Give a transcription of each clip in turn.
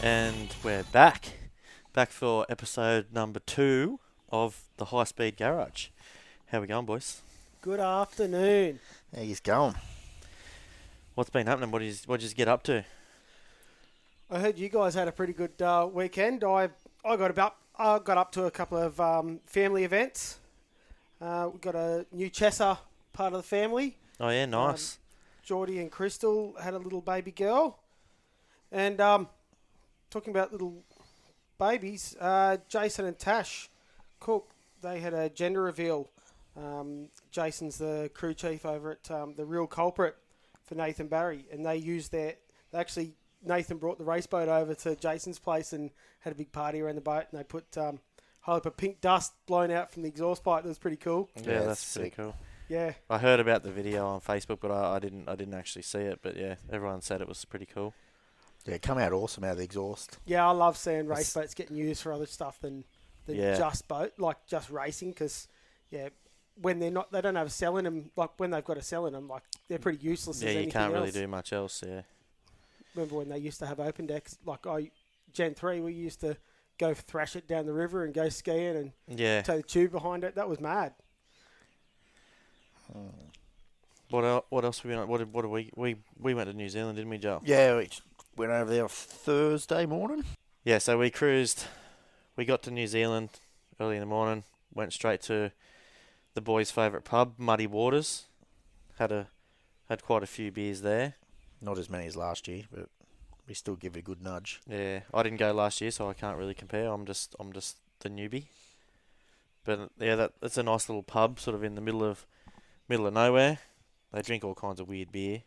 And we're back for episode number 2 of the High Speed Garage. How we going, boys? Good afternoon. How you going? What's been happening? What did you get up to? I heard you guys had a pretty good weekend. I got up to a couple of family events. We got a new Chesser part of the family. Oh yeah, nice. Geordie and Crystal had a little baby girl. And talking about little babies, Jason and Tash Cook, they had a gender reveal. Jason's the crew chief over at The Real Culprit for Nathan Barry, and they used Nathan brought the race boat over to Jason's place and had a big party around the boat, and they put whole heap of pink dust blown out from the exhaust pipe. It was pretty cool. Yeah, that's pretty cool. Yeah, I heard about the video on Facebook, but I didn't actually see it. But yeah, everyone said it was pretty cool. Yeah, it come out awesome out of the exhaust. yeah, I love seeing race boats getting used for other stuff than just racing, because when they don't have a cell in them, like when they've got a cell in them, like they're pretty useless. Yeah, as you can't really else. do much else. Yeah. Remember when they used to have open decks? Like Gen 3, we used to go thrash it down the river and go skiing and tow the tube behind it. That was mad. What else we on? What did we went to New Zealand, didn't we, Joe? Yeah, we went over there Thursday morning. Yeah, so we cruised. We got to New Zealand early in the morning. Went straight to the boys' favourite pub, Muddy Waters. Had quite a few beers there. Not as many as last year, but we still give it a good nudge. Yeah, I didn't go last year, so I can't really compare. I'm just the newbie. But yeah, that's a nice little pub, sort of in the middle of nowhere. They drink all kinds of weird beer.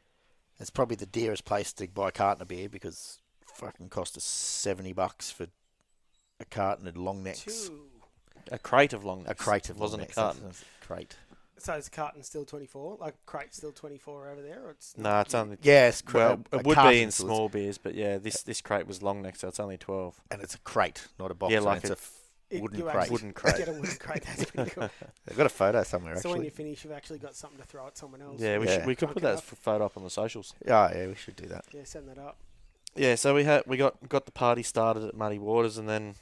It's probably the dearest place to buy a carton of beer because it fucking cost us $70 for a carton of long necks. A crate of long necks. A crate of wasn't long necks. a carton. A crate. So is the carton still 24? Like crate's still 24 over there? Or it's No, it's only... Yeah, it's well, it would be in small beers, but yeah, this crate was long neck, so it's only 12. And it's a crate, not a box. Yeah, like it's a wooden crate. Wooden crate. Get a wooden crate. That's pretty cool. They've got a photo somewhere, So actually. when you finish, you've actually got something to throw at someone else. Yeah, we could put that photo up on the socials. Yeah, we should do that. Yeah, send that up. Yeah, so we got the party started at Muddy Waters, and then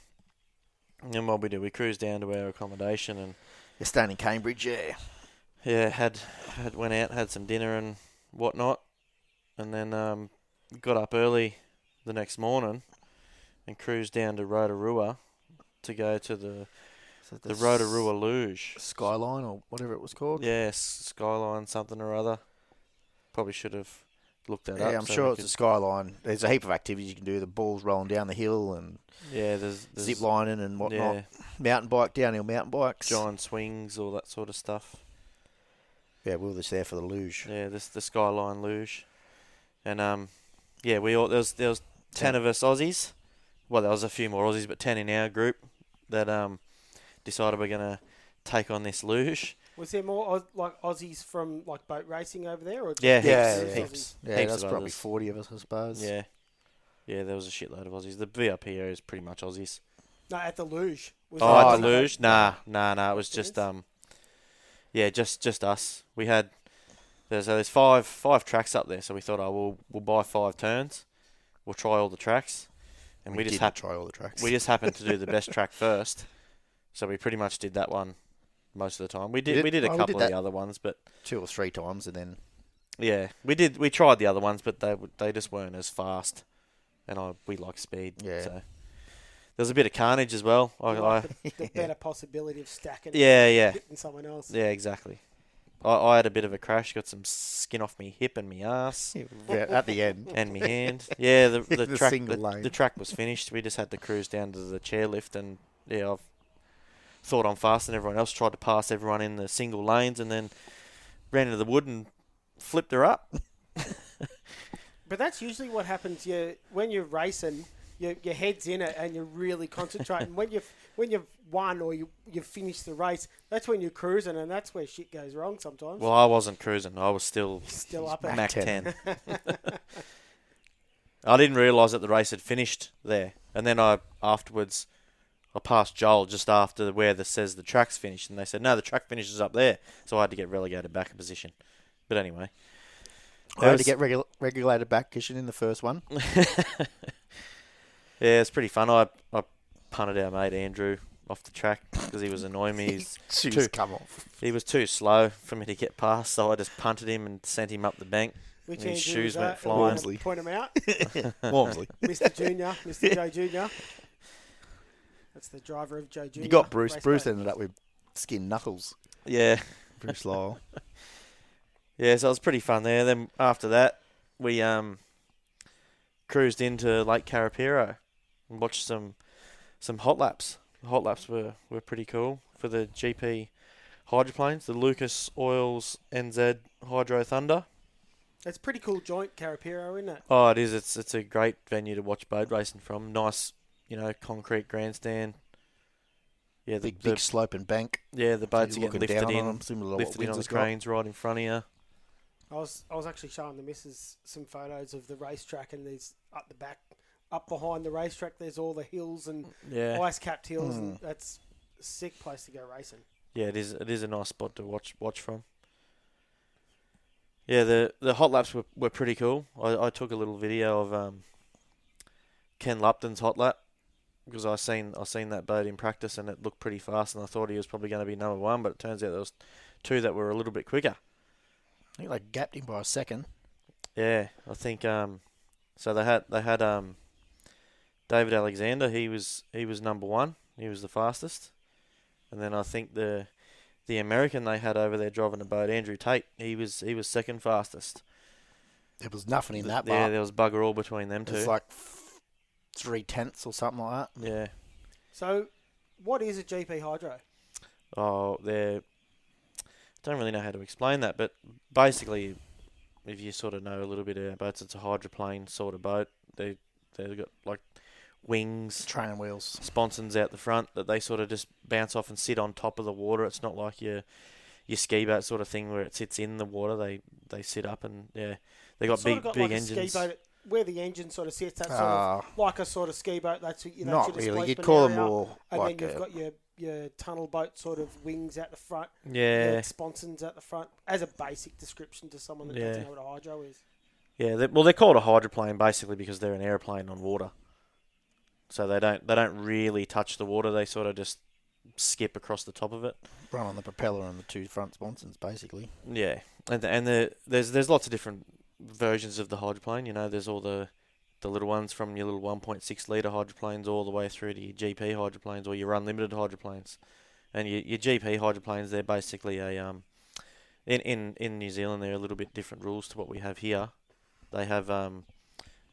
what we do, we cruised down to our accommodation, and You're staying in Cambridge, yeah. yeah, went out, had some dinner and whatnot, and then got up early the next morning and cruised down to Rotorua to go to the Rotorua Luge. Skyline or whatever it was called. Yeah, Skyline something or other. Probably should have looked that up. Yeah, I'm sure it's a Skyline. There's a heap of activities you can do. The balls rolling down the hill and there's zip lining and whatnot. Yeah. Mountain bike, downhill mountain bikes. Giant swings, all that sort of stuff. Yeah, we were just there for the luge. Yeah, the Skyline Luge. And there was 10 of us Aussies. Well, there was a few more Aussies, but 10 in our group that decided we're going to take on this luge. Was there more like Aussies from like boat racing over there? Or Yeah, heaps. Yeah, Heaps that's of probably others. 40 of us, I suppose. Yeah. Yeah, there was a shitload of Aussies. The VIP area is pretty much Aussies. No, at the luge. Was At it- the luge? Nah. It was just just us. We had there's five tracks up there, so we thought, we'll buy 5 turns. We'll try all the tracks, and we just didn't try all the tracks. We just happened to do the best track first, so we pretty much did that one most of the time. We did a couple of the other ones, but 2 or 3 times, and then yeah, we tried the other ones, but they just weren't as fast, and we like speed. Yeah. So there's a bit of carnage as well. the better possibility of stacking. Yeah. Hitting someone else. Yeah, exactly. I had a bit of a crash, got some skin off me hip and me ass at the end. and me hand. Yeah, the track single lane. the track was finished. We just had to cruise down to the chairlift, and yeah, I've thought I'm faster than everyone else. Tried to pass everyone in the single lanes, and then ran into the wood and flipped her up. But that's usually what happens. When you're racing, your head's in it and you're really concentrating. when you've won or you've finished the race, that's when you're cruising, and that's where shit goes wrong sometimes. Well, I wasn't cruising. I was still up at Mach 10. I didn't realise that the race had finished there. And then afterwards, I passed Joel just after where it says the track's finished. And they said, no, the track finishes up there. So I had to get relegated back a position. But anyway. I had to get regulated back because you're in the first one. Yeah, it's pretty fun. I punted our mate Andrew off the track because he was annoying me. Shoes come off. He was too slow for me to get past, so I just punted him and sent him up the bank. Which And his Andrew shoes was went that? flying. Want to point him out. Walmsley. Mr. Junior, Mr. Joe Junior. That's the driver of Joe Junior. You got Bruce. race Bruce boat. ended up with skin knuckles. Yeah. Bruce Lyle. Yeah, so it was pretty fun there. Then after that, we cruised into Lake Karapiro and watched some hot laps. The hot laps were pretty cool for the GP hydroplanes, the Lucas Oils NZ Hydro Thunder. It's a pretty cool joint, Karapiro, isn't it? Oh, it is. It's a great venue to watch boat racing from. Nice, concrete grandstand. Yeah, Big slope and bank. yeah, the boats are You're getting looking lifted down on in, them, similar to what lifted in on the Windsor's got. cranes right in front of you. I was actually showing the missus some photos of the racetrack, and there's up the back, up behind the racetrack, there's all the hills and Yeah, ice-capped hills, and that's a sick place to go racing. yeah, it is. It is a nice spot to watch from. Yeah, the hot laps were pretty cool. I took a little video of Ken Lupton's hot lap because I seen that boat in practice and it looked pretty fast, and I thought he was probably going to be number one, but it turns out there was two that were a little bit quicker. I think they gapped him by a second. Yeah, I think so they had David Alexander. He was number one. He was the fastest, and then I think the American they had over there driving the boat, Andrew Tate. He was second fastest. There was nothing in that Yeah, bar. there was bugger all between them It two. was like 3/10 or something like that. Yeah. So, what is a GP Hydro? Oh, they don't really know how to explain that, but basically, if you sort of know a little bit about boats, it's a hydroplane sort of boat. They've got like wings, Training wheels. sponsons out the front that they sort of just bounce off and sit on top of the water. It's not like your ski boat sort of thing where it sits in the water. They sit up and they got Sort of big like engines. A ski boat where the engine sort of sits. That's sort of like a sort of ski boat. That's your Not your really. You'd displacement call them area. more And like then you've got your tunnel boat sort of wings out the front. Yeah, Your sponsons at the front. As a basic description to someone that doesn't know what a hydro is. yeah. They're called a hydroplane basically because they're an airplane on water. So they don't really touch the water. They sort of just skip across the top of it. run on the propeller and the two front sponsons, basically. Yeah, and there's lots of different versions of the hydroplane. There's all the little ones from your little 1.6 litre hydroplanes all the way through to your GP hydroplanes or your unlimited hydroplanes. And your GP hydroplanes, they're basically a in New Zealand they're a little bit different rules to what we have here. They have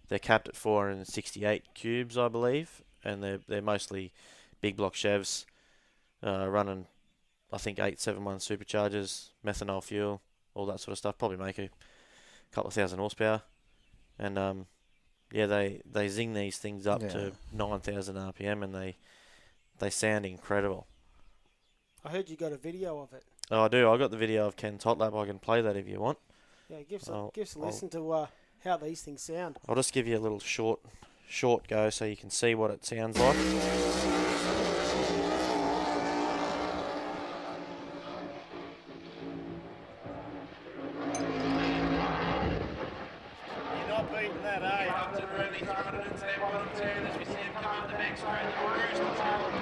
they're capped at 468 cubes, I believe, and they're mostly big block chevs, running I think 871 superchargers, methanol fuel, all that sort of stuff. Probably make a couple of thousand horsepower, and they zing these things up to 9,000 RPM, and they sound incredible. I heard you got a video of it. Oh, I do. I got the video of Ken's hot lap. I can play that if you want. Yeah, give us a listen to how these things sound. I'll just give you a little short go so you can see what it sounds like. You're not beating that, are you? Up to really confident today, bottom turn as we see him come up the back straight.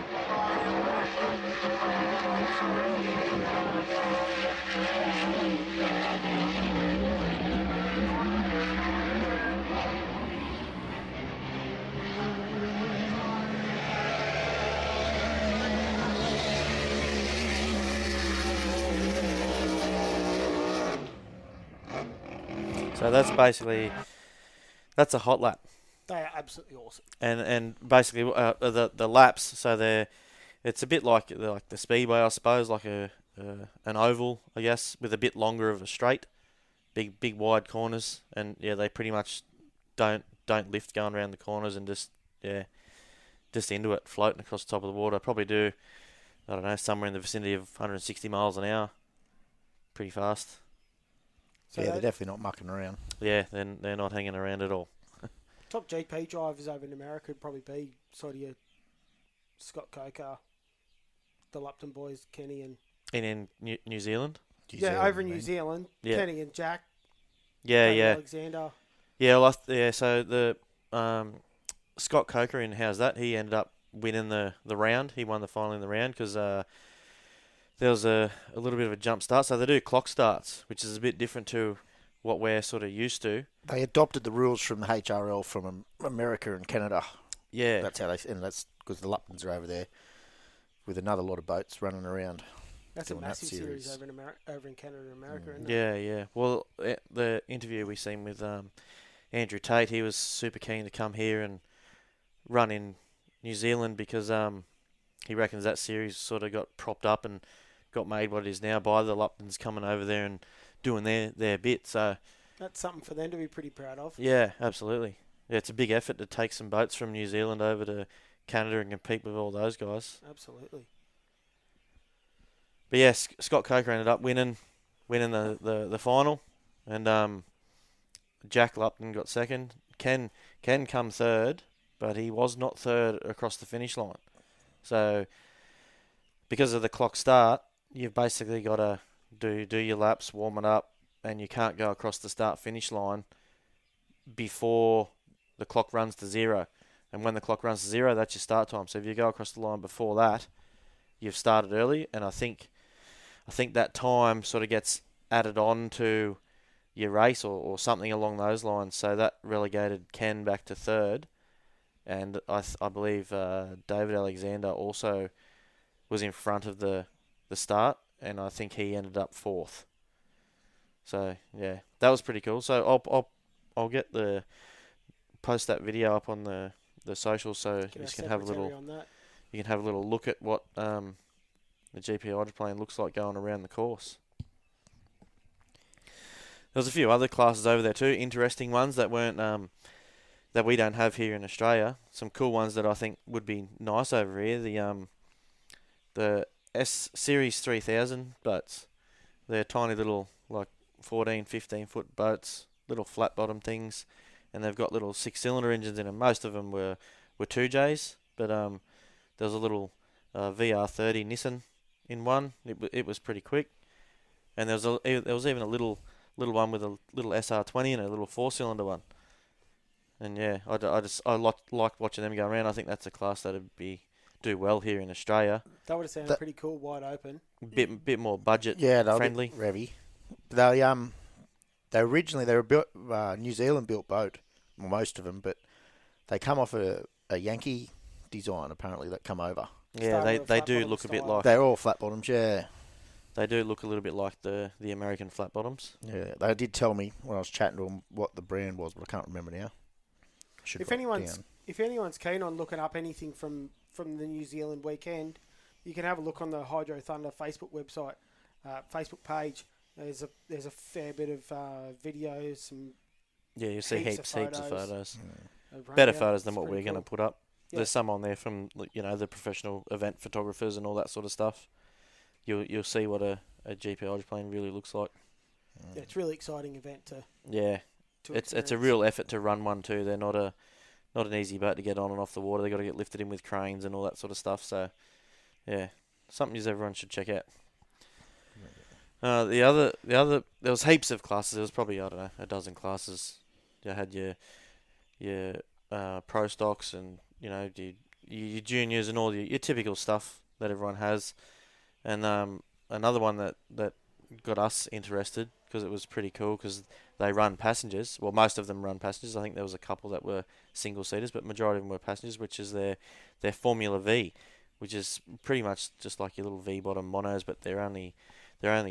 So that's a hot lap. They are absolutely awesome. And basically the laps, so it's a bit like the speedway, I suppose, like an oval, I guess, with a bit longer of a straight, big wide corners, and they pretty much don't lift going around the corners and just into it, floating across the top of the water. Probably do, I don't know, somewhere in the vicinity of 160 miles an hour, pretty fast. So they're definitely not mucking around. Yeah, they're not hanging around at all. Top GP drivers over in America would probably be sort of your Scott Coker, the Lupton boys, Kenny and... In New Zealand? Over in New Zealand, Yeah. Kenny and Jack, Yeah. Alexander. Yeah, so the Scott Coker in How's That? He ended up winning the round. He won the final in the round because there was a little bit of a jump start. So they do clock starts, which is a bit different to what we're sort of used to. They adopted the rules from the HRL from America and Canada. Yeah. That's how and that's because the Luptons are over there with another lot of boats running around. That's a doing that massive series series. over in Canada and America, isn't it? Yeah. Well, the interview we seen with Andrew Tate, he was super keen to come here and run in New Zealand because he reckons that series sort of got propped up and got made what it is now by the Luptons coming over there and doing their bit. So That's something for them to be pretty proud of. yeah, absolutely. Yeah, it's a big effort to take some boats from New Zealand over to Canada and compete with all those guys. Absolutely. But yeah, Scott Coker ended up winning the final, and Jack Lupton got second. Ken come third, but he was not third across the finish line. So because of the clock start, you've basically got to do your laps, warm it up, and you can't go across the start-finish line before the clock runs to zero. And when the clock runs to zero, that's your start time. So if you go across the line before that, you've started early. And I think that time sort of gets added on to your race or something along those lines. So that relegated Ken back to third. And I believe David Alexander also was in front of the start, and I think he ended up fourth. So yeah, that was pretty cool. So I'll get post that video up on the socials so Get you our can have a secretary little on that. look at what the GP hydroplane looks like going around the course. There's a few other classes over there too, interesting ones that weren't that we don't have here in Australia. Some cool ones that I think would be nice over here. The S Series 3000 boats. They're tiny little, like 14, 15 foot boats, little flat bottom things, and they've got little 6-cylinder engines in them. Most of them were 2Js, but there was a little VR30 Nissan in one. It was pretty quick, and there was even a little one with a little SR20 and a little 4-cylinder one. And yeah, I like watching them go around. I think that's a class that'd do well here in Australia. That would have sounded pretty cool, wide open. Bit more budget friendly. Revy. They originally were built New Zealand built boat, well, most of them, but they come off a Yankee design apparently that come over. Yeah, Started with they flat do bottom look a bit style. like They're all flat bottoms, yeah. they do look a little bit like the American flat bottoms. Yeah, they did tell me when I was chatting to them what the brand was, but I can't remember now. If anyone's keen on looking up anything from the New Zealand weekend, you can have a look on the Hydro Thunder Facebook website, Facebook page. There's a fair bit of videos, some Yeah, you see Heaps heaps of of photos. around Better there. photos than It's what we're pretty going to cool. put up. Yeah. There's some on there from the professional event photographers and all that sort of stuff. You'll see what a GP hydroplane really looks like. Yeah, it's a really exciting event to Yeah, it's a experience. real effort to run one too. They're not an easy boat to get on and off the water. They got to get lifted in with cranes and all that sort of stuff. So yeah, something everyone should check out. The other there was heaps of classes. There was probably, I don't know, a dozen classes. You had your pro stocks and your juniors and all your typical stuff that everyone has. And another one that got us interested because it was pretty cool because they run passengers. Well, most of them run passengers. I think there was a couple that were single seaters, but majority of them were passengers, which is their Formula V, which is pretty much just like your little V bottom monos, but they're only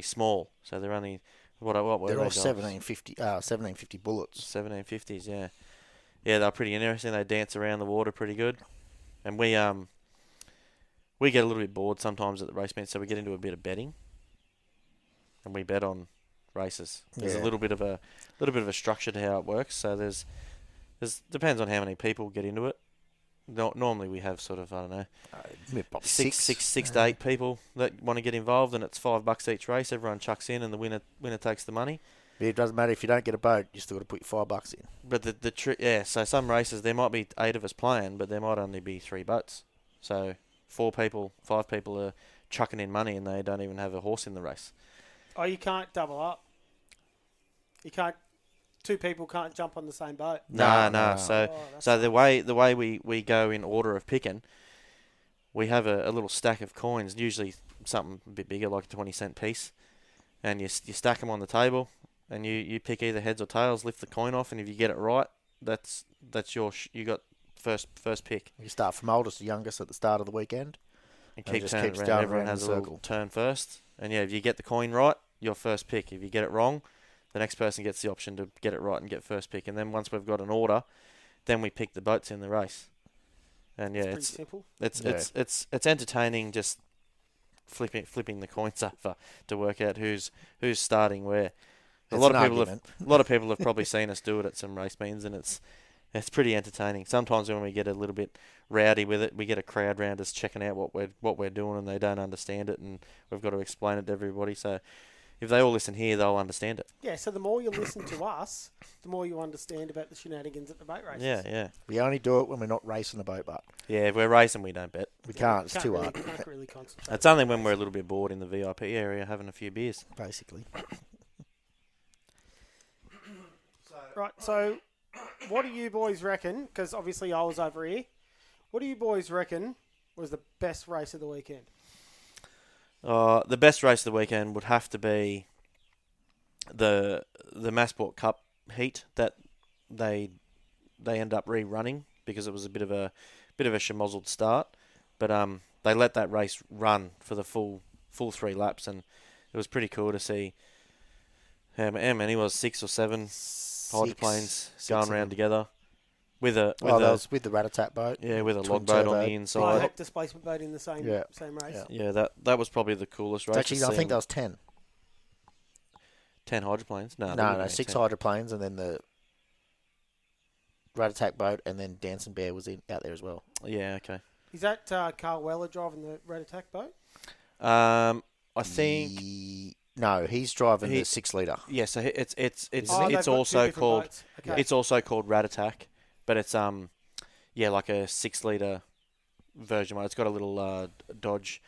small. So they're only what were They're they? all Guys? 1750 bullets. 1750s, yeah. Yeah, they're pretty interesting. They dance around the water pretty good. And we get a little bit bored sometimes at the race bench, so we get into a bit of betting. And we bet on races. There's a little bit of a structure to how it works. So there's depends on how many people get into it. Normally we have sort of, I don't know, six to eight people that want to get involved, and it's $5 each race. Everyone chucks in, and the winner takes the money. It doesn't matter if you don't get a boat, you still got to put your $5 in. But the trick, yeah. So some races there might be 8 of us playing, but there might only be 3 boats. So 5 people are chucking in money, and they don't even have a horse in the race. Oh, you can't double up. You can't two people can't jump on the same boat. No. No. So the way we go in order of picking, we have a little stack of coins, usually something a bit bigger, like a 20-cent piece, and you stack them on the table, and you pick either heads or tails, lift the coin off, and if you get it right, that's you got first pick. You start from oldest to youngest at the start of the weekend. And And keep it just turning keeps around. going Everyone around has in a a little circle. turn first, and yeah, if you get the coin right, your first pick. If you get it wrong, the next person gets the option to get it right and get first pick. And then once we've got an order, then we pick the boats in the race. And yeah, Pretty simple. it's entertaining just flipping the coins over to work out who's starting where. A It's lot an of argument. people have probably seen us do it at some race meetings, and it's pretty entertaining. Sometimes when we get a little bit rowdy with it, we get a crowd round us checking out what we're doing, and they don't understand it, and we've got to explain it to everybody. So if they all listen here, they'll understand it. Yeah, so the more you listen to us, the more you understand about the shenanigans at the boat races. Yeah. We only do it when we're not racing the boat, but Yeah, if we're racing, we don't bet. we can't. It's too really, hard, Can't really concentrate. It's only when we're a little bit bored in the VIP area having a few beers. basically. Right, so what do you boys reckon? Because obviously I was over here. What do you boys reckon was the best race of the weekend? The best race of the weekend would have to be the Massport Cup heat that they end up rerunning because it was a bit of a schmozzled start, but they let that race run for the full 3 laps, and it was pretty cool to see. How many was 6 or 7 hydroplanes going of around them. together with a That was with the Rat-a-tat boat. with a twin log boat on turbo. the Right, inside. hot displacement boat in the same Yeah. race. Yeah. Yeah, that was probably the coolest race. Actually, to I see think on that was 10. 10 hydroplanes. No, there No, wouldn't no, be 6 10. hydroplanes, and then the Rat-a-tat boat, and then Dancing Bear was out there as well. Yeah, okay. Is that Carl Weller driving the Red Attack boat? I think No, he's driving He- the 6-litre. yeah. So it's Oh, they've got two also different called boats. Okay. it's also called Rat Attack, but it's like a 6-litre version. It's got a little Dodge.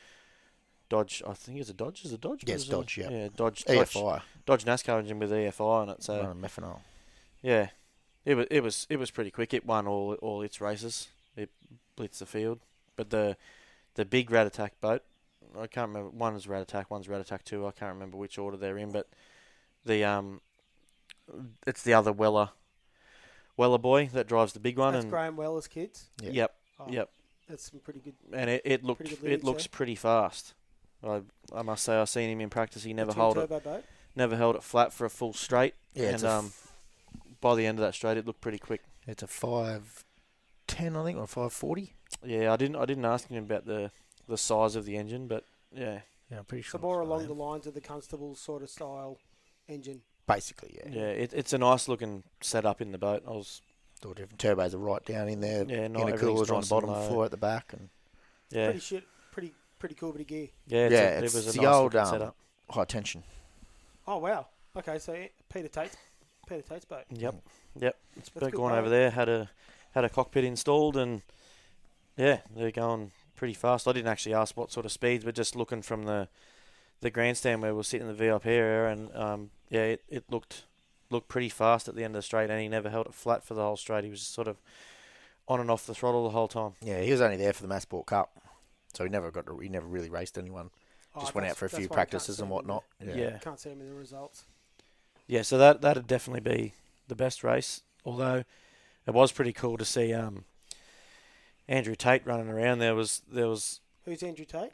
I think it's a Dodge. Is it Dodge? Yeah, it's Dodge, yeah. Yeah, Dodge EFI. NASCAR engine with EFI on it. So Running methanol. yeah, it was pretty quick. It won all its races. It blitzed the field, but the big Rat Attack boat, I can't remember. One's Rat Attack, one's Rat Attack 2. I can't remember which order they're in, but the it's the other Weller boy that drives the big one. That's and Graham Weller's kids. Yeah. Yep, Oh, yep. That's some pretty good. And it looked Pretty good it leads, looks yeah. pretty fast. I must say, I've seen him in practice. He never twin held it turbo boat. never held it flat for a full straight. Yeah, and it's a by the end of that straight, it looked pretty quick. It's a 510, I think, or 540. Yeah, I didn't ask him about the size of the engine, but yeah, Yeah, I'm pretty sure. So more it's along fine. the lines of the Constable sort of style engine. Basically, yeah. yeah, it's a nice looking setup in the boat. I was The different turbos are right down in there. Yeah, not intercoolers everything's on the nice bottom and low. floor at the back, and yeah Pretty cool bit of gear. yeah Yeah, it was a it's nice the old looking setup. high tension. Oh wow. Okay, so Peter Tate's boat. Yep. It's That's good gone over boat. there. Had a cockpit installed, and yeah, they're going pretty fast. I didn't actually ask what sort of speeds, but just looking from the grandstand where we're sitting in the VIP area, and yeah, it looked pretty fast at the end of the straight, and he never held it flat for the whole straight. He was just sort of on and off the throttle the whole time. Yeah, he was only there for the Massport Cup, so he never really raced anyone. Just went out for a few practices and whatnot. Yeah. Can't see him in the results. Yeah, so that'd definitely be the best race. Although it was pretty cool to see Andrew Tate running around. There was Who's Andrew Tate?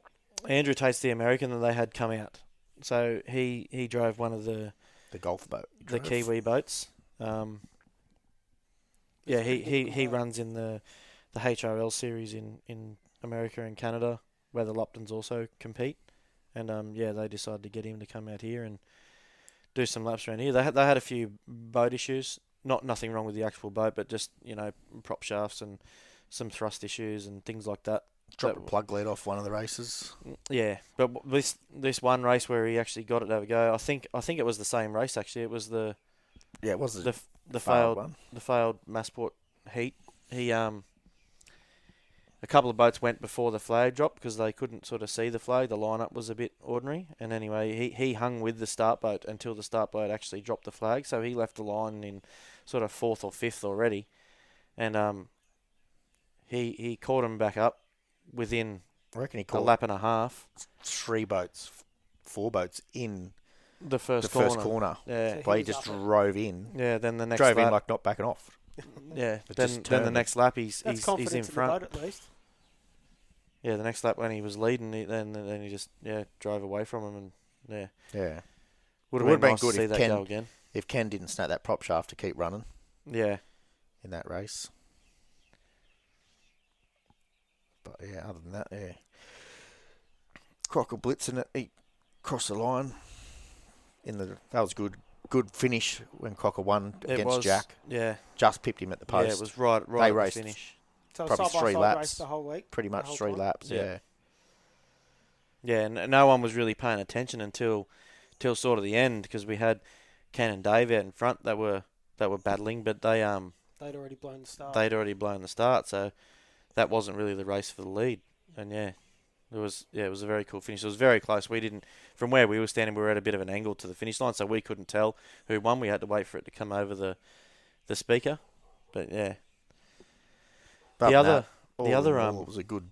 Andrew Tate's the American that they had come out. So he drove one of the golf boat. the Kiwi boats. Yeah, he runs in the HRL series in America and Canada, where the Luptons also compete. And yeah, they decided to get him to come out here and do some laps around here. They had a few boat issues. Nothing wrong with the actual boat, but just prop shafts and some thrust issues and things like that. Dropped a plug lead off one of the races. Yeah, but this one race where he actually got it to have a go, I think it was the same race actually. It was the It was the failed one. the failed Massport heat. a couple of boats went before the flag dropped because they couldn't sort of see the flag. The lineup was a bit ordinary. And anyway, he hung with the start boat until the start boat actually dropped the flag. So he left the line in sort of 4th or 5th already. And he caught him back up within I reckon he a caught lap and a half. 4 boats in The first the first corner. Yeah. So But he was just up it. drove in. Yeah, then the next Drove lap. in like not backing off. Yeah, But then just the turned next lap he's That's in confidence in front. the boat at least. Yeah, the next lap when he was leading, then he just drove away from him, and Yeah. would It have would've been been nice good to see if that Ken- go again. If Ken didn't snap that prop shaft to keep running Yeah, in that race. But yeah, other than that, yeah. Crocker blitzing it, he crossed the line. That was good. Good finish when Crocker won it against was. Jack. Yeah, Just pipped him at the post. yeah, it was right They at raced the finish. So Probably side by 3 side laps. race the whole week. Pretty the much whole 3 time. laps, Yeah. yeah. Yeah, and no one was really paying attention until sort of the end because we had Ken and Dave out in front that were battling, but They'd already blown the start. they'd already blown the start, so that wasn't really the race for the lead. And it was a very cool finish. It was very close. We didn't, from where we were standing, we were at a bit of an angle to the finish line, so we couldn't tell who won. We had to wait for it to come over the speaker. But yeah, Apart the from other that, all in all, um, it was a good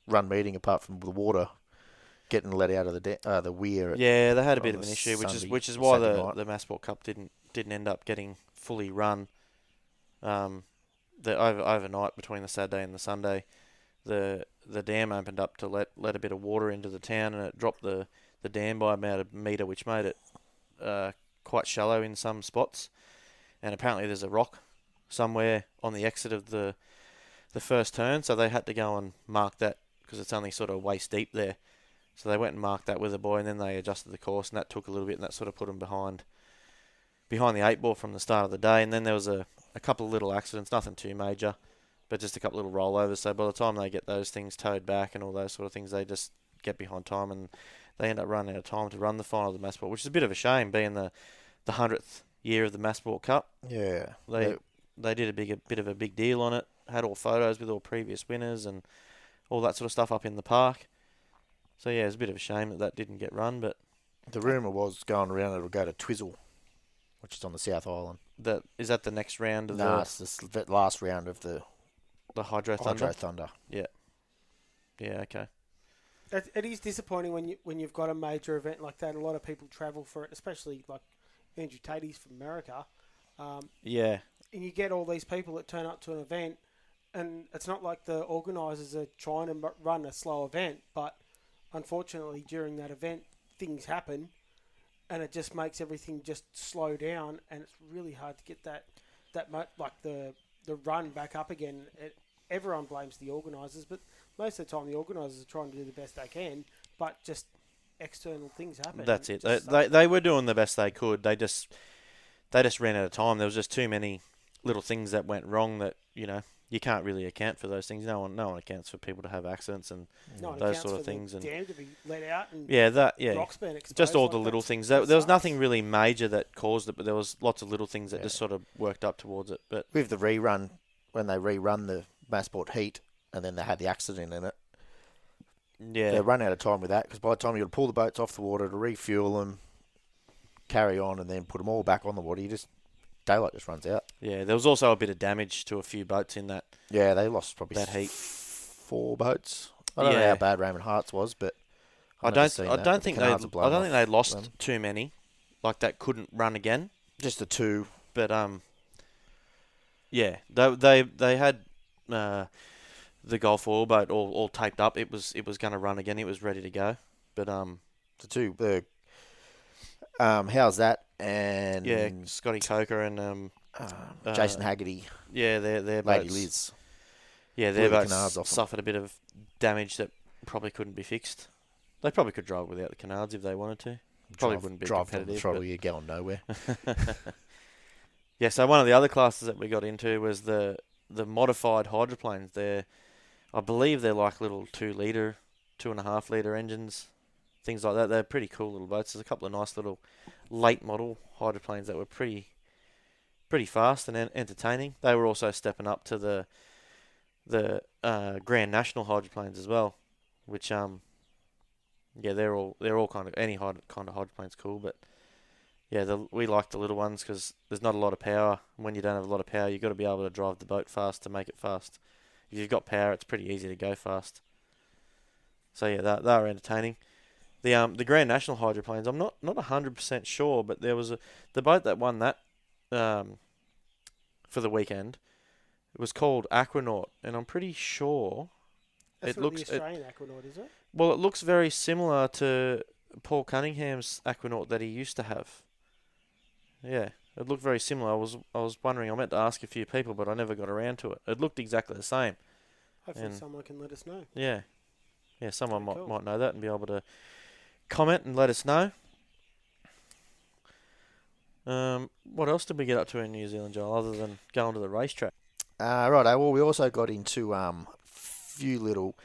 run meeting apart from the water getting let out of the weir. yeah, they had a bit on of an the issue, Sunday- which is why Saturday night. the Massport Cup didn't end up getting fully run. The overnight between the Saturday and the Sunday, the dam opened up to let a bit of water into the town, and it dropped the dam by about a metre, which made it quite shallow in some spots. And apparently there's a rock somewhere on the exit of the first turn, so they had to go and mark that because it's only sort of waist deep there. So they went and marked that with a buoy, and then they adjusted the course, and that took a little bit, and that sort of put them behind the 8 ball from the start of the day. And then there was a couple of little accidents, nothing too major, but just a couple of little rollovers. So by the time they get those things towed back and all those sort of things, they just get behind time, and they end up running out of time to run the final of the Massport, which is a bit of a shame, being the 100th year of the Massport Cup. Yeah. They did a bit of a big deal on it, had all photos with all previous winners and all that sort of stuff up in the park. So yeah, it's a bit of a shame that didn't get run, but The rumour was going around it'll go to Twizzle, which is on the South Island. is that the next round of It's the last round of the the Hydro Thunder? Hydro Thunder. Yeah, okay. It is disappointing when you've got a major event like that. A lot of people travel for it, especially like Andrew Tate's from America. Yeah, And you get all these people that turn up to an event, and it's not like the organisers are trying to run a slow event, but unfortunately during that event things happen, and it just makes everything just slow down, and it's really hard to get the run back up again. Everyone blames the organisers, but most of the time the organisers are trying to do the best they can, but just external things happen. that's it. Just They were doing the best they could. They just ran out of time. There was just too many little things that went wrong that you can't really account for those things. No one accounts for people to have accidents and no one those accounts sort of for things. the And dam to be let out and rocks being exposed just all like the that. little things. That There was sucks. nothing really major that caused it, but there was lots of little things that Yeah. just sort of worked up towards it. But With the rerun, when they rerun the Massport Heat, and then they had the accident in it, yeah, they run out of time with that, because by the time you've got to pull the boats off the water to refuel them, carry on, and then put them all back on the water, daylight just runs out. yeah, there was also a bit of damage to a few boats in that. Yeah, they lost probably That heat. 4 boats. I don't know Yeah. how bad Raymond Hearts was, but I I've never don't seen I that, don't but think the they canards are blown off they lost them. too many, like that couldn't run again. Just the 2. But yeah, they had the Gulf oil boat all taped up. It was going to run again. It was ready to go. But The 2. How's that? And yeah, Scotty Coker and Jason Haggerty, yeah, their Lady boats, Liz. yeah, blew their the boats canards off them. suffered a bit of damage that probably couldn't be fixed. They probably could drive without the canards if they wanted to. Probably wouldn't be drive on the competitive. throttle, you're going nowhere. Yeah, so one of the other classes that we got into was the modified hydroplanes. I believe they're like little 2-litre, 2.5-litre engines, things like that. They're pretty cool little boats. There's a couple of nice little late model hydroplanes that were pretty fast and entertaining. They were also stepping up to Grand National hydroplanes as well, which they're all kind of any kind of hydroplane's cool, but yeah, we like the little ones because there's not a lot of power. When you don't have a lot of power, you've got to be able to drive the boat fast to make it fast. If you've got power, it's pretty easy to go fast. So yeah, they are entertaining. The Grand National hydroplanes, I'm not 100% sure, but there was the boat that won that for the weekend. It was called Aquanaut, and I'm pretty sure That's it not looks the Australian Aquanaut, is it? well. It looks very similar to Paul Cunningham's Aquanaut that he used to have. Yeah, it looked very similar. I was wondering. I meant to ask a few people, but I never got around to it. It looked exactly the same. Hopefully And- someone can let us know. Yeah, someone Pretty cool. might know that and be able to comment and let us know. What else did we get up to in New Zealand, Joel, other than going to the racetrack? Right. Well, we also got into few little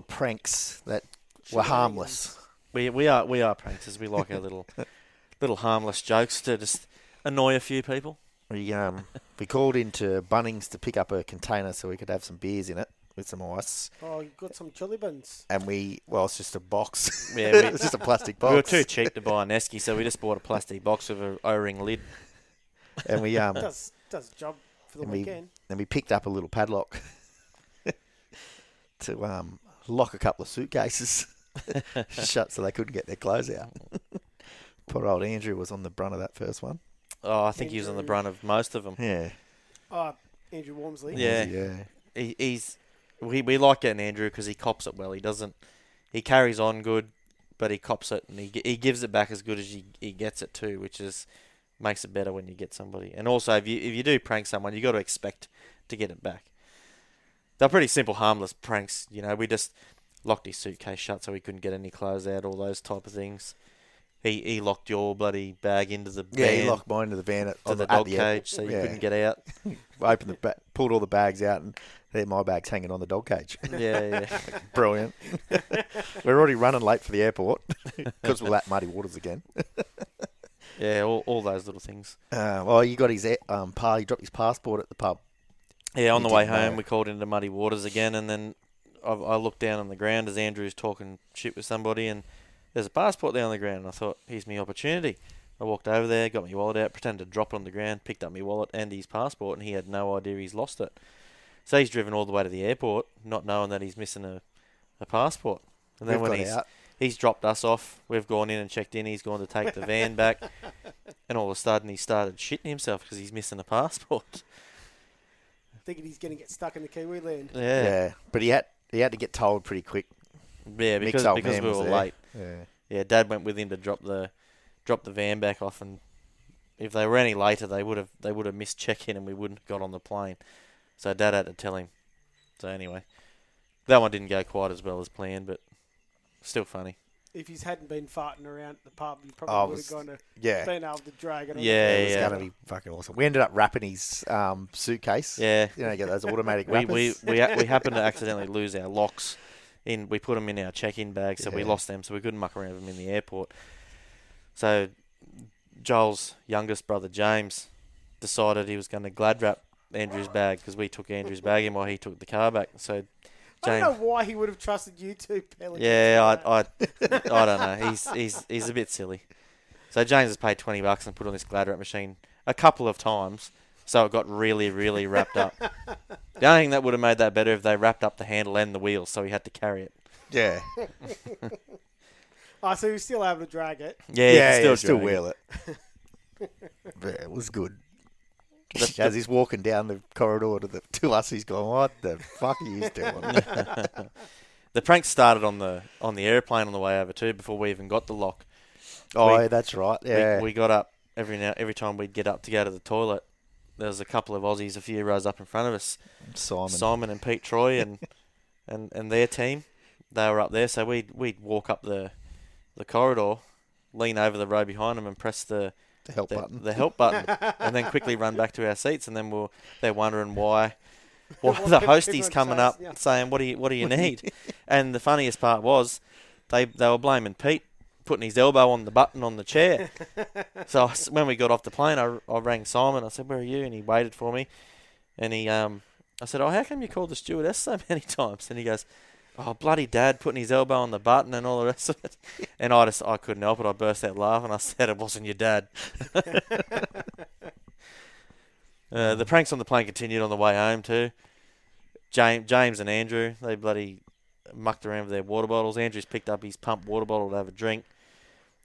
pranks that were harmless. We are pranksters. We like our little harmless jokes to just annoy a few people. We called into Bunnings to pick up a container so we could have some beers in it with some ice. Oh, you got some chili buns. And it's just a box. Yeah, It's just a plastic box. we were too cheap to buy an esky, so we just bought a plastic box with an O-ring lid. And we Does a job for the and weekend. we picked up a little padlock to lock a couple of suitcases shut so they couldn't get their clothes out. Poor old Andrew was on the brunt of that first one. Oh, I think he was on the brunt of most of them. Yeah. Oh, Andrew Walmsley. Yeah. We like getting Andrew because he cops it well. He carries on good, but he cops it and he gives it back as good as he gets it too, which makes it better when you get somebody. And also, if you do prank someone, you got to expect to get it back. They're pretty simple, harmless pranks. We just locked his suitcase shut so he couldn't get any clothes out, all those type of things. He locked your bloody bag into the van. Yeah, he locked mine into the van to the dog cage so you couldn't get out. Opened pulled all the bags out, and there my bag's hanging on the dog cage. Yeah. Brilliant. We're already running late for the airport because we're at Muddy Waters again. Yeah, all those little things. You got his he dropped his passport at the pub. Yeah, on He the way didn't know. home, we called into Muddy Waters again, and then I looked down on the ground as Andrew's talking shit with somebody, and there's a passport there on the ground, and I thought, here's my opportunity. I walked over there, got my wallet out, pretended to drop it on the ground, picked up my wallet and his passport, and he had no idea he's lost it. So he's driven all the way to the airport, not knowing that he's missing a passport. And then when he's dropped us off, we've gone in and checked in, he's gone to take the van back, and all of a sudden he started shitting himself because he's missing a passport. Thinking he's going to get stuck in the Kiwi land. Yeah. But he had to get told pretty quick. Yeah, because old we man was were there. late. Yeah. Yeah, Dad went with him to drop the van back off, and if they were any later, they would have missed check-in, and we wouldn't have got on the plane. So Dad had to tell him. So anyway, that one didn't go quite as well as planned, but still funny. If he hadn't been farting around at the pub, he probably would have gone to been able to drag it on. Yeah, It was going to be fucking awesome. We ended up wrapping his suitcase. Yeah. Get those automatic we wrappers. we happened to accidentally lose our locks. We put them in our check-in bag, so we lost them, so we couldn't muck around with them in the airport. So Joel's youngest brother, James, decided he was going to glad wrap Andrew's bag because we took Andrew's bag in while he took the car back. So I don't know why he would have trusted you two, Pelicans. Yeah, I don't know. He's a bit silly. So James has paid $20 and put on this glad wrap machine a couple of times, so it got really, really wrapped up. The only thing that would have made that better if they wrapped up the handle and the wheels, so he had to carry it. Yeah. So he was still able to drag it. Yeah, still drag it. wheel it. But it was good. As he's walking down the corridor to us, he's going, "What the fuck are you doing?" The prank started on the airplane on the way over too, before we even got the lock. Yeah, that's right. Yeah, we got up every time we'd get up to go to the toilet. There was a couple of Aussies a few rows up in front of us. Simon and Pete Troy and their team. They were up there, so we'd walk up the corridor, lean over the row behind them, and press the help button. The help button, and then quickly run back to our seats. And then they're wondering why the hostie's coming up saying, "What do you need?" And the funniest part was they were blaming Pete, putting his elbow on the button on the chair. So when we got off the plane, I rang Simon. I said, "Where are you?" And he waited for me, and he I said, "Oh, how come you called the stewardess so many times?" And he goes, "Oh, bloody Dad putting his elbow on the button and all the rest of it." And I couldn't help it. I burst out laughing. I said, "It wasn't your dad." The pranks on the plane continued on the way home too. James and Andrew, they bloody mucked around with their water bottles. Andrew's picked up his pump water bottle to have a drink.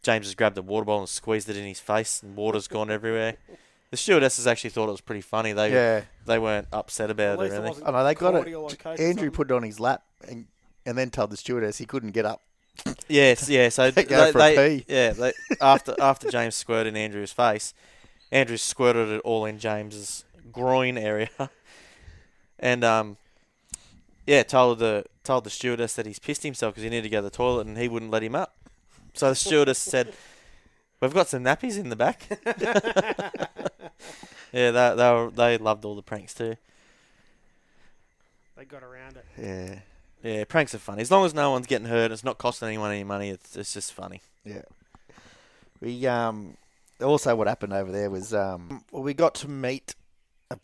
James has grabbed the water bottle and squeezed it in his face, and water's gone everywhere. The stewardesses actually thought it was pretty funny. They weren't upset about it or anything. I know they got cordial it. or Coke or Andrew something. put it on his lap and then told the stewardess he couldn't get up. So Go for a pee. after James squirted in Andrew's face, Andrew squirted it all in James's groin area, and told the stewardess that he's pissed himself because he needed to go to the toilet and he wouldn't let him up. So the stewardess said, "We've got some nappies in the back." They loved all the pranks too. They got around it. Yeah. Yeah, pranks are funny. As long as no one's getting hurt, it's not costing anyone any money. It's just funny. Yeah. We also what happened over there was we got to meet a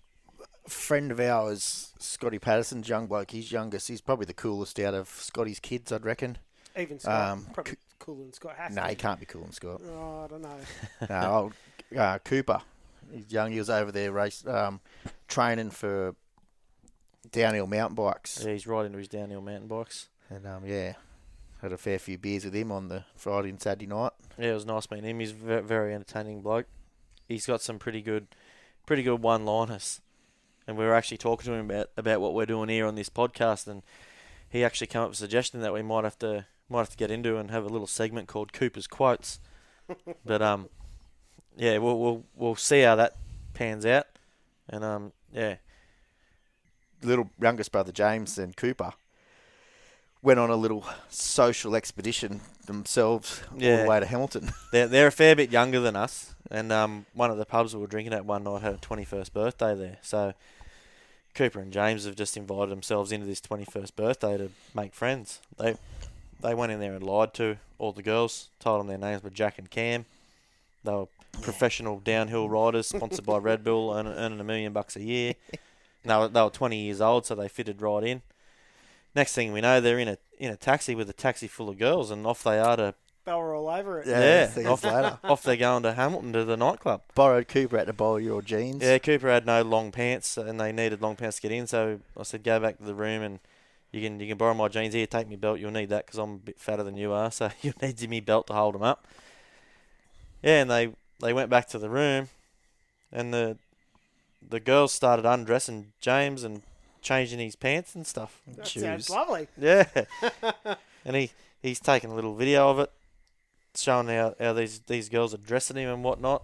friend of ours, Scotty Patterson's young bloke. He's youngest. He's probably the coolest out of Scotty's kids, I'd reckon. Even Scott. Probably cooler than Scott has No, to he be. can't be cool than Scott. Oh, I don't know. No, old Cooper. He's young. He was over there training for downhill mountain bikes. Yeah, he's right into his downhill mountain bikes. And had a fair few beers with him on the Friday and Saturday night. Yeah, it was nice meeting him. He's a very entertaining bloke. He's got some pretty good one-liners. And we were actually talking to him about what we're doing here on this podcast, and he actually came up with a suggestion that we might have to get into and have a little segment called Cooper's Quotes. But we'll see how that pans out. And Little youngest brother James and Cooper went on a little social expedition themselves all the way to Hamilton. They're a fair bit younger than us, and one of the pubs we were drinking at one night had a 21st birthday there. So Cooper and James have just invited themselves into this 21st birthday to make friends. They went in there and lied to all the girls, told them their names were Jack and Cam. They were professional downhill riders, sponsored by Red Bull, earning $1 million a year. And they were 20 years old, so they fitted right in. Next thing we know, they're in a taxi with a taxi full of girls, and off they are to... They were all over it. Off they're going to Hamilton to the nightclub. Borrowed Cooper out to borrow your jeans. Yeah, Cooper had no long pants, and they needed long pants to get in, so I said, go back to the room and you can borrow my jeans here, take me belt, you'll need that because I'm a bit fatter than you are, so you'll need me belt to hold them up. Yeah, and they went back to the room, and the girls started undressing James and changing his pants and stuff. That sounds lovely. Yeah. And he's taken a little video of it, showing how these girls are dressing him and whatnot.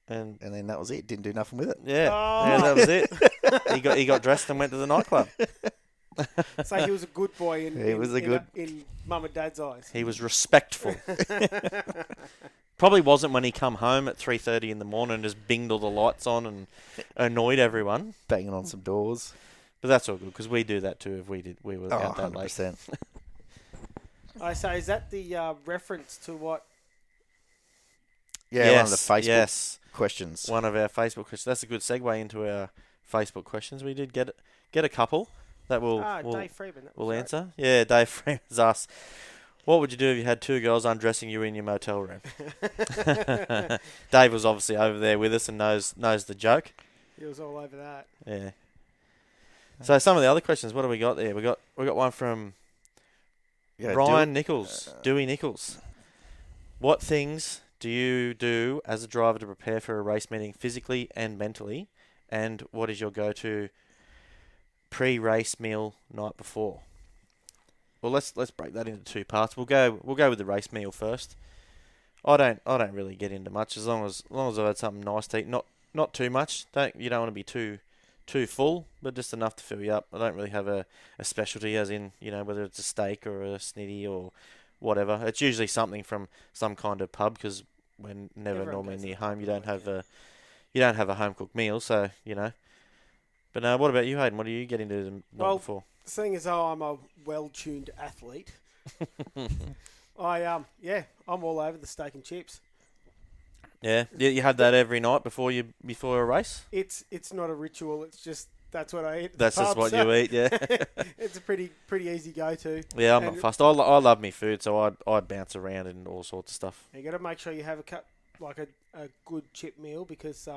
And then that was it. Didn't do nothing with it. Yeah, Oh. yeah, that was it. He got dressed and went to the nightclub. So he was a good boy in Mum and Dad's eyes. He was respectful. Probably wasn't when he come home at 3:30 in the morning and just binged all the lights on and annoyed Banging on some doors. But that's all good because we do that too if we were out that 100%. late. I say, is that the reference to what? Yeah, one of the Facebook yes. questions. One of our Facebook questions. That's a good segue into our Facebook questions. We did get a couple that Dave Freeman. we'll answer. Yeah, Dave Freeman's asked, what would you do if you had two girls undressing you in your motel room? Dave was obviously over there with us and knows the joke. He was all over that. Yeah. So some of the other questions, what do we got there? We got one from Brian Nichols, Dewey Nichols. What things do you do as a driver to prepare for a race meeting physically and mentally? And what is your go-to pre-race meal night before? Well, let's break that into two parts. We'll go with the race meal first. I don't really get into much as long as I've had something nice to eat. Not too much. You don't want to be too full, but just enough to fill you up. I don't really have a specialty, as in whether it's a steak or a snitty or whatever. It's usually something from some kind of pub because we're never Everyone normally goes near to the home. pub, You don't have a home cooked meal, so But what about you, Hayden? What do you get into the night before? Seeing as though I'm a well-tuned athlete, I'm all over the steak and chips. Yeah, you had that every night before a race. It's not a ritual. It's just that's what I eat. At That's the just pub, what so you eat. Yeah. it's a pretty easy go to. Yeah, I'm not fussed. I love me food, so I'd bounce around and all sorts of stuff. You got to make sure you have a good chip meal because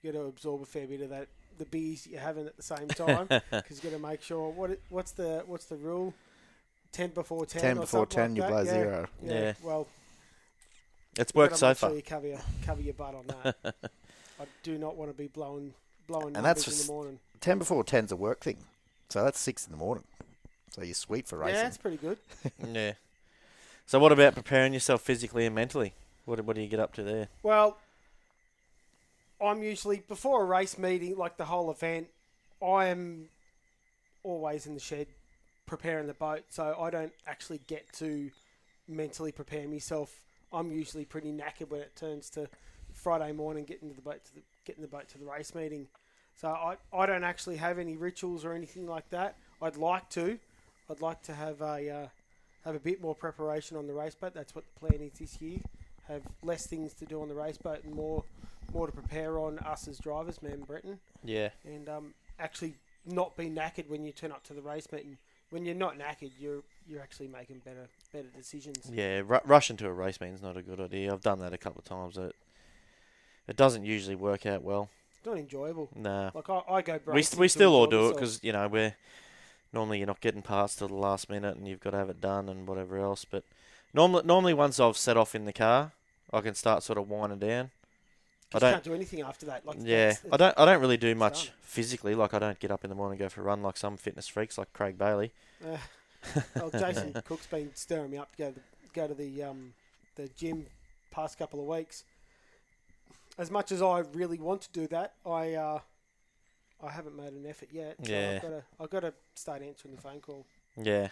you got to absorb a fair bit of that the beers you're having at the same time because you got to make sure what's the rule 10 before 10 10 or before something 10, like you that? blow Yeah. zero. Yeah. Well, It's you worked gotta so make far. sure you cover your butt on that. I do not want to be blowing And numbers that's in the morning. 10 before 10's a work thing. So that's 6 in the morning. So you're sweet for racing. Yeah, that's pretty good. Yeah. So what about preparing yourself physically and mentally? What do you get up to there? Well, I'm usually before a race meeting, like the whole event, I am always in the shed preparing the boat, so I don't actually get to mentally prepare myself. I'm usually pretty knackered when it turns to Friday morning, getting the boat to the race meeting. So I don't actually have any rituals or anything like that. I'd like to have a bit more preparation on the race boat. That's what the plan is this year. Have less things to do on the race boat and more to prepare on us as drivers, me and Breton. Yeah. And actually not be knackered when you turn up to the race meeting. When you're not knackered, you're actually making better decisions. Yeah, rushing to a race meeting is not a good idea. I've done that a couple of times. It doesn't usually work out well. It's not enjoyable. Nah. Like I go. We still all do it because we're normally you're not getting past till the last minute and you've got to have it done and whatever else. But normally once I've set off in the car, I can start sort of winding down. You can't do anything after that. Like I don't really do much done. physically. Like I don't get up in the morning and go for a run like some fitness freaks like Craig Bailey. Well, Jason Cook's been stirring me up to go to the gym past couple of weeks. As much as I really want to do that, I haven't made an effort yet. So Yeah. I've got to start answering the phone call. Yeah,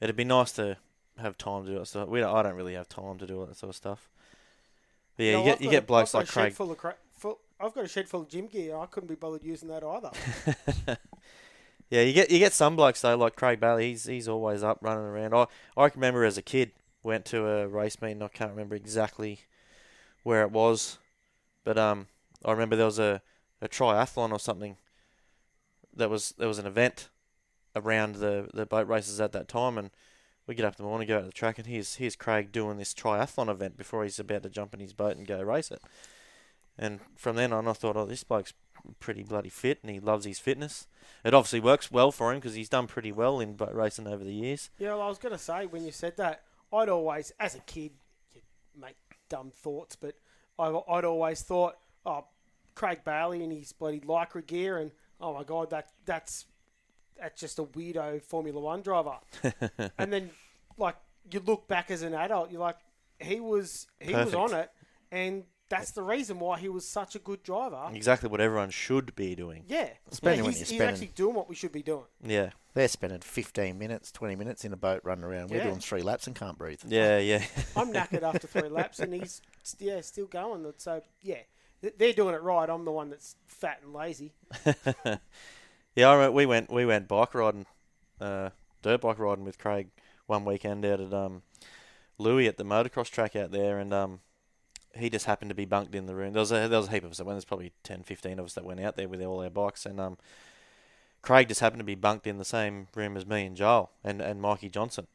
it'd be nice to have time to do it. So I don't really have time to do all that sort of stuff. But yeah, you get blokes like Craig. I've got a shed full of gym gear. I couldn't be bothered using that either. Yeah, you get some blokes though, like Craig Bailey. He's always up running around. I can remember as a kid went to a race meeting. I can't remember exactly where it was, but I remember there was a triathlon or something. There was an event around the boat races at that time, and we get up in the morning, go out to the track, and here's Craig doing this triathlon event before he's about to jump in his boat and go race it. And from then on, I thought, oh, this bloke's pretty bloody fit, and he loves his fitness. It obviously works well for him because he's done pretty well in boat racing over the years. Yeah, well, I was going to say, when you said that, I'd always, as a kid, you make dumb thoughts, but I'd always thought, oh, Craig Bailey and his bloody Lycra gear, and oh my God, that's just a weirdo Formula One driver. And then, like, you look back as an adult, you're like, he was on it, and that's the reason why he was such a good driver. Exactly what everyone should be doing. Yeah. He's actually doing what we should be doing. Yeah. They're spending 15 minutes, 20 minutes in a boat running around. We're doing 3 laps and can't breathe. Yeah. I'm knackered after 3 laps, and he's still going. So, yeah, they're doing it right. I'm the one that's fat and lazy. Yeah, I remember we went bike riding, dirt bike riding with Craig one weekend out at Louis at the motocross track out there, and he just happened to be bunked in the room. There was a heap of us that went. There's probably 10, 15 of us that went out there with all our bikes, and Craig just happened to be bunked in the same room as me and Joel and Mikey Johnson.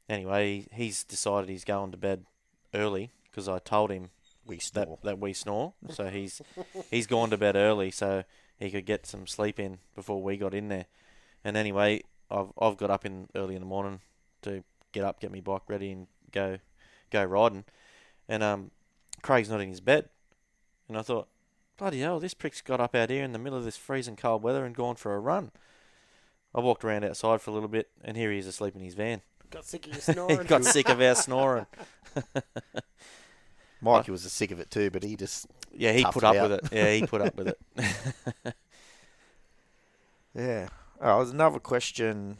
Anyway, he's decided he's going to bed early because I told him that we snore. So he's gone to bed early so he could get some sleep in before we got in there. And anyway, I've got up early in the morning to get up, get my bike ready, and go riding. And Craig's not in his bed, and I thought, bloody hell, this prick's got up out here in the middle of this freezing cold weather and gone for a run. I walked around outside for a little bit, and here he is asleep in his van. Got sick of your snoring. He got sick of our snoring. Mikey was sick of it too, but he just he put up with it. Yeah, he put up with it. Yeah. Oh, there's another question.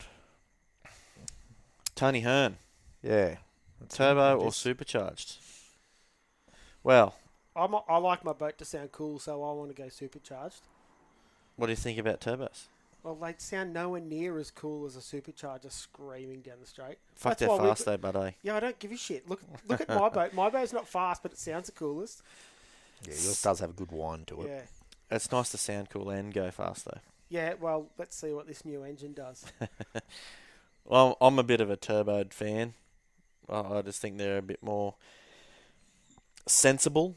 Tony Hearn, Yeah. turbo or supercharged? Well, I like my boat to sound cool, so I want to go supercharged. what do you think about turbos? Well, they sound nowhere near as cool as a supercharger screaming down the straight. Fuck, That's they're why fast though, buddy. Yeah, I don't give a shit. Look at my boat. My boat's not fast, but it sounds the coolest. Yeah, yours does have a good whine to it. Yeah. It's nice to sound cool and go fast though. Yeah, well, let's see what this new engine does. Well, I'm a bit of a turboed fan. I just think they're a bit more sensible.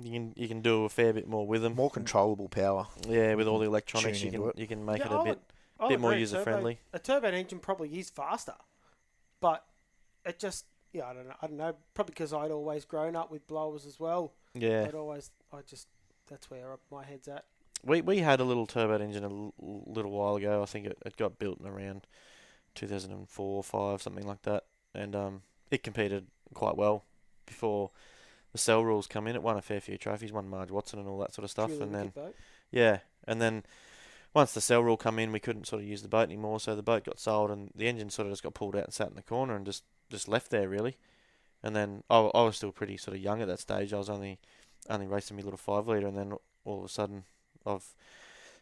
You can do a fair bit more with them. More controllable power. Yeah, with all the electronics, tune into it. you can make Yeah, it a I'll bit more agree, user friendly. A turbo engine probably is faster, but it just, I don't know. Probably because I'd always grown up with blowers as well. Yeah, That's where my head's at. we had a little turbo engine little while ago. I think it got built in around 2004, 5, something like that, and it competed quite well before the cell rules come in. It won a fair few trophies, won Marge Watson and all that sort of stuff, Really and then good boat. yeah, and then once the cell rule come in, we couldn't sort of use the boat anymore, so the boat got sold, and the engine sort of just got pulled out and sat in the corner and just left there really. And then I was still pretty sort of young at that stage. I was only racing my little 5 litre, and then all of a sudden I've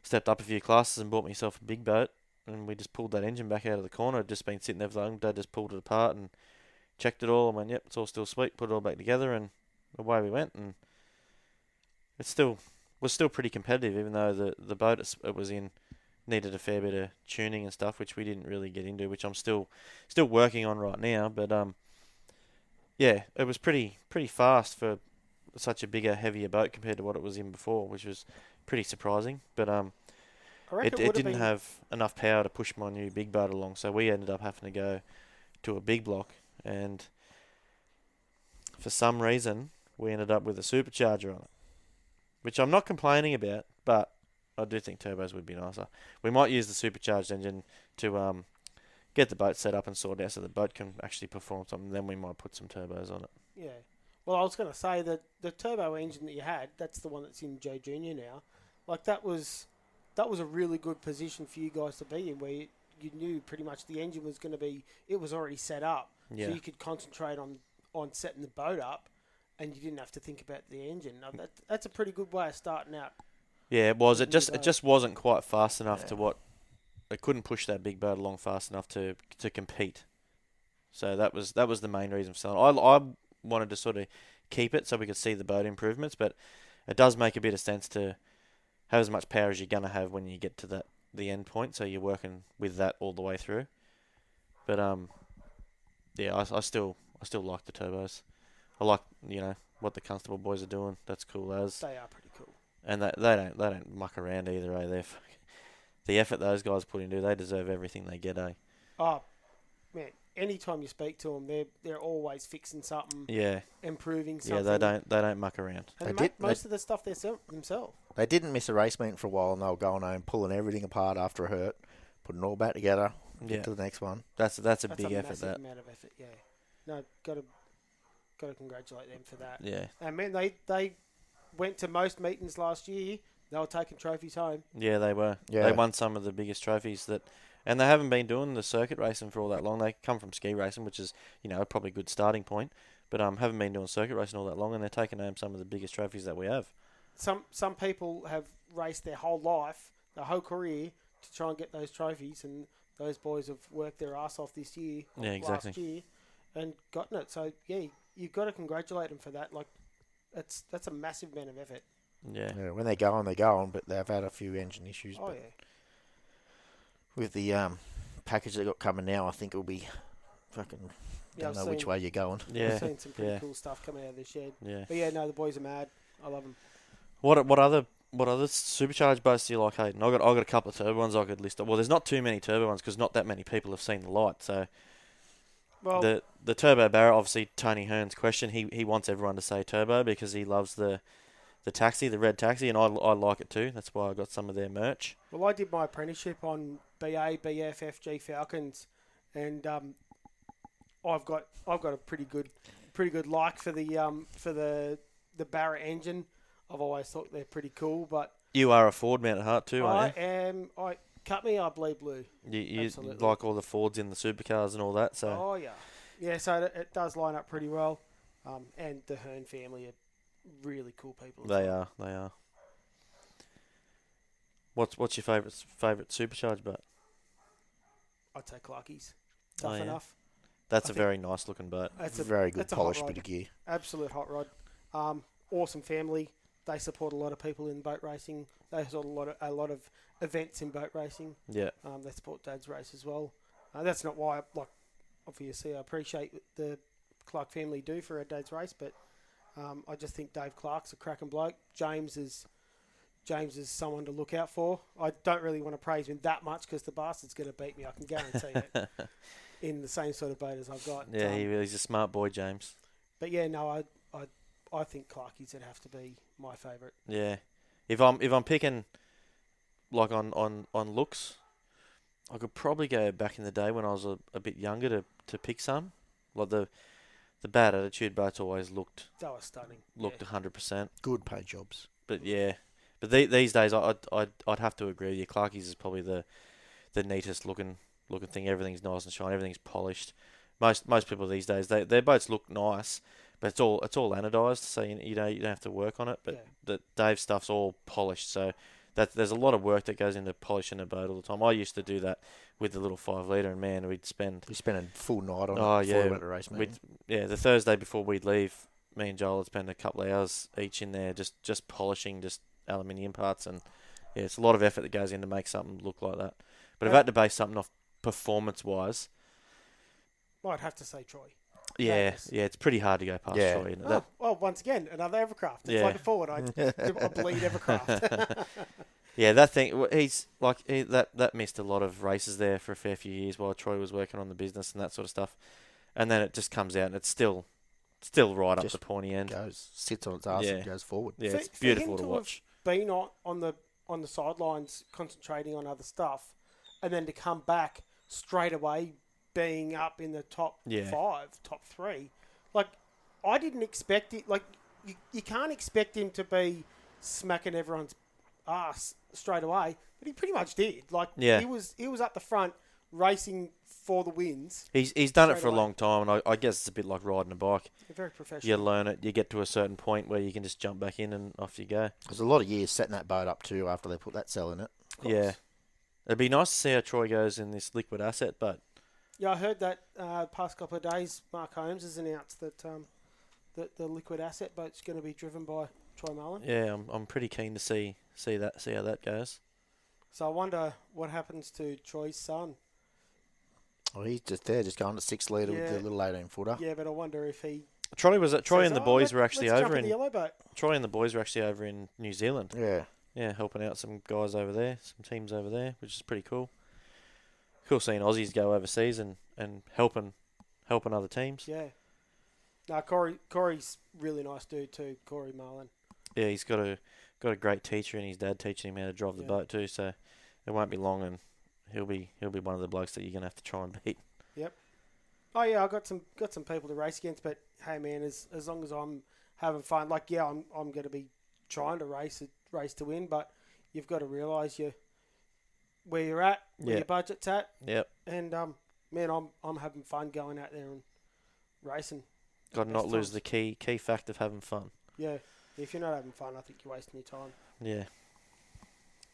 stepped up a few classes and bought myself a big boat, and we just pulled that engine back out of the corner. It'd just been sitting there for long. Dad just pulled it apart and checked it all and went, yep, it's all still sweet. Put it all back together, and away we went. And it was still pretty competitive, even though the boat it was in needed a fair bit of tuning and stuff, which we didn't really get into, which I'm still working on right now. But yeah, it was pretty fast for such a bigger, heavier boat compared to what it was in before, which was pretty surprising. But I reckon it didn't have enough power to push my new big boat along, so we ended up having to go to a big block, and for some reason we ended up with a supercharger on it, which I'm not complaining about, but I do think turbos would be nicer. We might use the supercharged engine to get the boat set up and sort out so the boat can actually perform something. Then we might put some turbos on it. Yeah. Well, I was going to say that the turbo engine that you had, that's the one that's in Joe Junior now. Like that was a really good position for you guys to be in, where you knew pretty much the engine was going to be. It was already set up, Yeah. so you could concentrate on setting the boat up, and you didn't have to think about the engine. Now, that's a pretty good way of starting out. Yeah, it was. It New just boat. wasn't quite fast enough to what it couldn't push that big boat along fast enough to compete. So that was the main reason for selling. I wanted to sort of keep it so we could see the boat improvements, but it does make a bit of sense to have as much power as you're gonna have when you get to the end point. So you're working with that all the way through. But yeah, I still like the turbos. I like what the Constable boys are doing. That's cool as. They are pretty cool. And they don't muck around either, eh? The effort those guys put into, they deserve everything they get, eh? Oh, man! Anytime you speak to them, they're always fixing something, Yeah, improving something. yeah. They don't muck around. And They they did- make most of the stuff themselves. They didn't miss a race meeting for a while, and they were going home, pulling everything apart after a hurt, putting it all back together, get Yeah. to the next one. That's a That's big a effort. massive That. amount of effort. Yeah. No, got to congratulate them for that. Yeah, And man, they went to most meetings last year. They were taking trophies home. yeah, they were. Yeah. They won some of the biggest trophies and they haven't been doing the circuit racing for all that long. They come from ski racing, which is probably a good starting point, but haven't been doing circuit racing all that long, and they're taking home some of the biggest trophies that we have. Some people have raced their whole life, their whole career, to try and get those trophies, and those boys have worked their ass off this year, or Yeah, exactly. last year, and gotten it. So yeah, you've got to congratulate them for that. Like, that's a massive amount of effort. Yeah, Yeah, when they're going, but they've had a few engine issues. Oh but yeah. with the package they got coming now, I think it'll be fucking. Yeah, Don't I've know which seen- way you're going. yeah, I've seen some pretty yeah. cool stuff coming out of the shed. Yeah. But yeah, no, the boys are mad. I love them. What other supercharged boats do you like, Hayden? I got a couple of turbo ones I could list. Well, there's not too many turbo ones because not that many people have seen the light. So Well, the turbo barrel, obviously Tony Hearn's question. He wants everyone to say turbo because he loves the taxi, the red taxi, and I like it too. That's why I got some of their merch. well, I did my apprenticeship on BA, BF, FG Falcons, and I've got a pretty good like for the Barrett engine. I've always thought they're pretty cool, but You are a Ford man at heart too, aren't I cut me, I bleed blue. you? You absolutely. like all the Fords in the supercars and all that. So Oh yeah. So it does line up pretty well, and the Hearn family are really cool people. as they well. are. What's your favourite supercharged boat? I'd say Clarkies. Tough Oh, yeah. enough. That's I a think- very nice looking boat. That's a Very good that's a hot polished rod. bit of gear. Absolute hot rod. Awesome family. they support a lot of people in boat racing. They support a lot of events in boat racing. Yeah. They support Dad's race as well. That's not why, obviously I appreciate what the Clark family do for a Dad's race, but I just think Dave Clark's a cracking bloke. James is someone to look out for. I don't really want to praise him that much because the bastard's going to beat me. I can guarantee it. In the same sort of boat as I've got. Yeah, he's a smart boy, James. But yeah, no, I think Clarkies would have to be my favourite. Yeah, if I'm picking like on looks, I could probably go back in the day when I was a bit younger to pick some. Like the Bad Attitude boats always looked. They were stunning. Looked 100%. Good paid jobs. But yeah, but these days I'd have to agree with you. Clarkies is probably the neatest looking thing. Everything's nice and shiny. Everything's polished. Most people these days, their boats look nice, but it's all anodized, so you don't have to work on it. But the Dave stuff's all polished, so there's a lot of work that goes into polishing a boat all the time. I used to do that with the little 5 litre, and man, we spend a full night on it before we went to race meeting. The Thursday before we'd leave, me and Joel would spend a couple of hours each in there just polishing just aluminium parts, and yeah, it's a lot of effort that goes in to make something look like that. But if I had to base something off performance-wise, I'd have to say Troy. Yeah, it's pretty hard to go past Troy. Isn't it? Well, once again, another Evercraft. It's like forward. I bleed Evercraft. Yeah, that thing. He's like that missed a lot of races there for a fair few years while Troy was working on the business and that sort of stuff. And then it just comes out and it's still right up the pointy end. Sits on its ass and goes forward. Yeah, it's beautiful to watch. Been on the sidelines concentrating on other stuff, and then to come back straight away being up in the top 5, top 3. Like, I didn't expect it. Like, you can't expect him to be smacking everyone's ass straight away, but he pretty much did. Like, he was up the front racing for the wins. He's done it for a long time, and I guess it's a bit like riding a bike. You're very professional. You learn it. You get to a certain point where you can just jump back in and off you go. There's a lot of years setting that boat up too after they put that cell in it. Yeah. It'd be nice to see how Troy goes in this liquid asset, but... Yeah, I heard that past couple of days, Mark Holmes has announced that the liquid asset boat's going to be driven by Troy Mullen. Yeah, I'm pretty keen to see how that goes. So I wonder what happens to Troy's son. Well, he's just there, just going to 6 litre with the little 18-footer. Yeah, but I wonder if he... Troy and the boys were actually over in... the yellow boat. Troy and the boys were actually over in New Zealand. Yeah. Yeah, helping out some guys over there, some teams over there, which is pretty cool. Cool seeing Aussies go overseas and helping other teams. Yeah. No, Corey's really nice dude too, Corey Marlin. Yeah, he's got a great teacher and his dad teaching him how to drive the boat too, so it won't be long and he'll be one of the blokes that you're gonna have to try and beat. Yep. Oh yeah, I got some people to race against, but hey man, as long as I'm having fun, like I'm gonna be trying to race to win, but you've got to realise where you're at, where your budget's at. Yep. And man, I'm having fun going out there and racing. Got to not lose the key fact of having fun. Yeah. If you're not having fun, I think you're wasting your time. Yeah.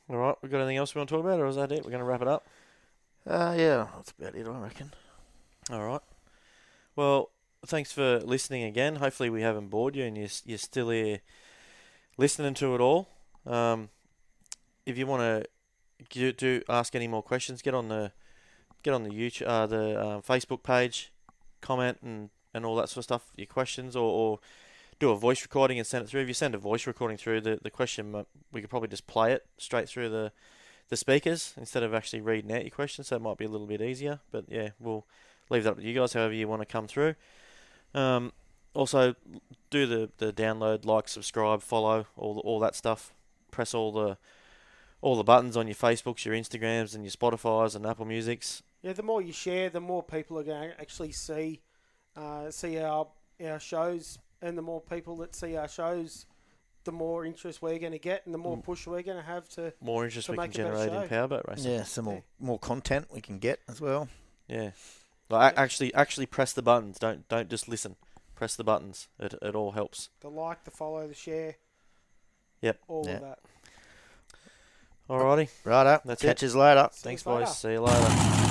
All right, we got anything else we want to talk about, or is that it? We're going to wrap it up. Yeah, that's about it, I reckon. All right. Well, thanks for listening again. Hopefully we haven't bored you and you're still here listening to it all. If you want to do ask any more questions, get on the YouTube, the Facebook page, comment and all that sort of stuff. Your questions, or do a voice recording and send it through. If you send a voice recording through, the question we could probably just play it straight through the speakers instead of actually reading out your question. So it might be a little bit easier. But yeah, we'll leave that up to you guys. However you want to come through. Also, do the download, like, subscribe, follow, all that stuff. Press all the buttons on your Facebooks, your Instagrams, and your Spotifys and Apple Musics. Yeah, the more you share, the more people are going to actually see our shows, and the more people that see our shows, the more interest we're going to get, and the more push we're going to have to more interest to we make can generate in powerboat racing. Yeah, some more content we can get as well. Yeah, like actually press the buttons. Don't just listen. Press the buttons. It all helps. The like, the follow, the share. Yep. All of that. Alrighty. Righto. That's Catch it. us later. Thanks, boys. See you later.